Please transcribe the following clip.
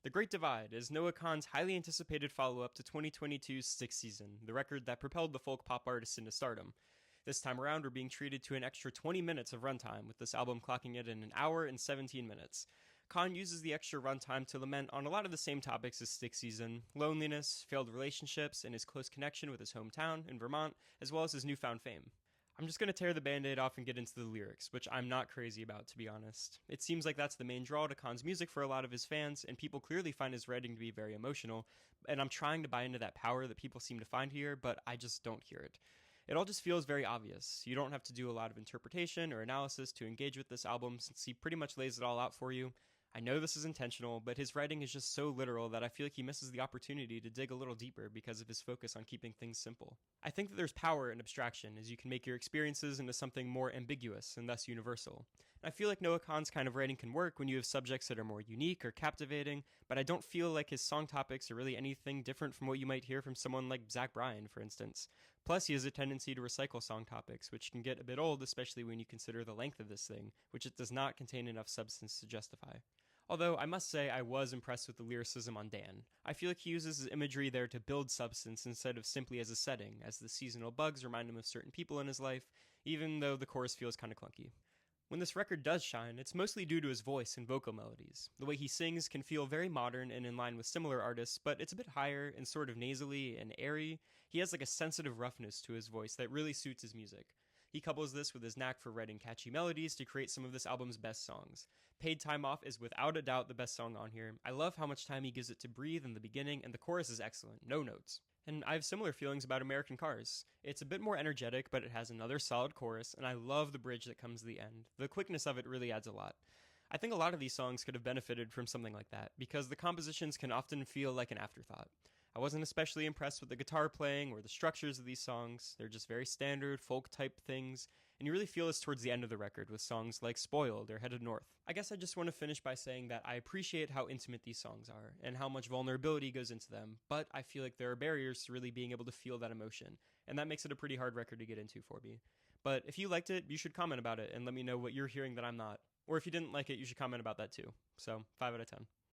The Great Divide is Noah Kahan's highly anticipated follow-up to 2022's Sixth Season, the record that propelled the folk pop artist into stardom. This time around, we're being treated to an extra 20 minutes of runtime, with this album clocking it in an hour and 17 minutes. Kahan uses the extra runtime to lament on a lot of the same topics as Sixth Season: loneliness, failed relationships, and his close connection with his hometown in Vermont, as well as his newfound fame. I'm just going to tear the band-aid off and get into the lyrics, which I'm not crazy about, to be honest. It seems like that's the main draw to Kahan's music for a lot of his fans, and people clearly find his writing to be very emotional, and I'm trying to buy into that power that people seem to find here, but I just don't hear it. It all just feels very obvious. You don't have to do a lot of interpretation or analysis to engage with this album, since he pretty much lays it all out for you. I know this is intentional, but his writing is just so literal that I feel like he misses the opportunity to dig a little deeper because of his focus on keeping things simple. I think that there's power in abstraction, as you can make your experiences into something more ambiguous and thus universal. And I feel like Noah Kahan's kind of writing can work when you have subjects that are more unique or captivating, but I don't feel like his song topics are really anything different from what you might hear from someone like Zach Bryan, for instance. Plus, he has a tendency to recycle song topics, which can get a bit old, especially when you consider the length of this thing, which it does not contain enough substance to justify. Although, I must say, I was impressed with the lyricism on Dan. I feel like he uses his imagery there to build substance instead of simply as a setting, as the seasonal bugs remind him of certain people in his life, even though the chorus feels kinda clunky. When this record does shine, it's mostly due to his voice and vocal melodies. The way he sings can feel very modern and in line with similar artists, but it's a bit higher and sort of nasally and airy. He has like a sensitive roughness to his voice that really suits his music. He couples this with his knack for writing catchy melodies to create some of this album's best songs. Paid Time Off is without a doubt the best song on here. I love how much time he gives it to breathe in the beginning, and the chorus is excellent, no notes. And I have similar feelings about American Cars. It's a bit more energetic, but it has another solid chorus, and I love the bridge that comes to the end. The quickness of it really adds a lot. I think a lot of these songs could have benefited from something like that, because the compositions can often feel like an afterthought. I wasn't especially impressed with the guitar playing or the structures of these songs. They're just very standard folk type things, and you really feel this towards the end of the record with songs like Spoiled or Headed North. I guess I just want to finish by saying that I appreciate how intimate these songs are and how much vulnerability goes into them, but I feel like there are barriers to really being able to feel that emotion, and that makes it a pretty hard record to get into for me. But if you liked it, you should comment about it and let me know what you're hearing that I'm not. Or if you didn't like it, you should comment about that too. So, 5 out of 10.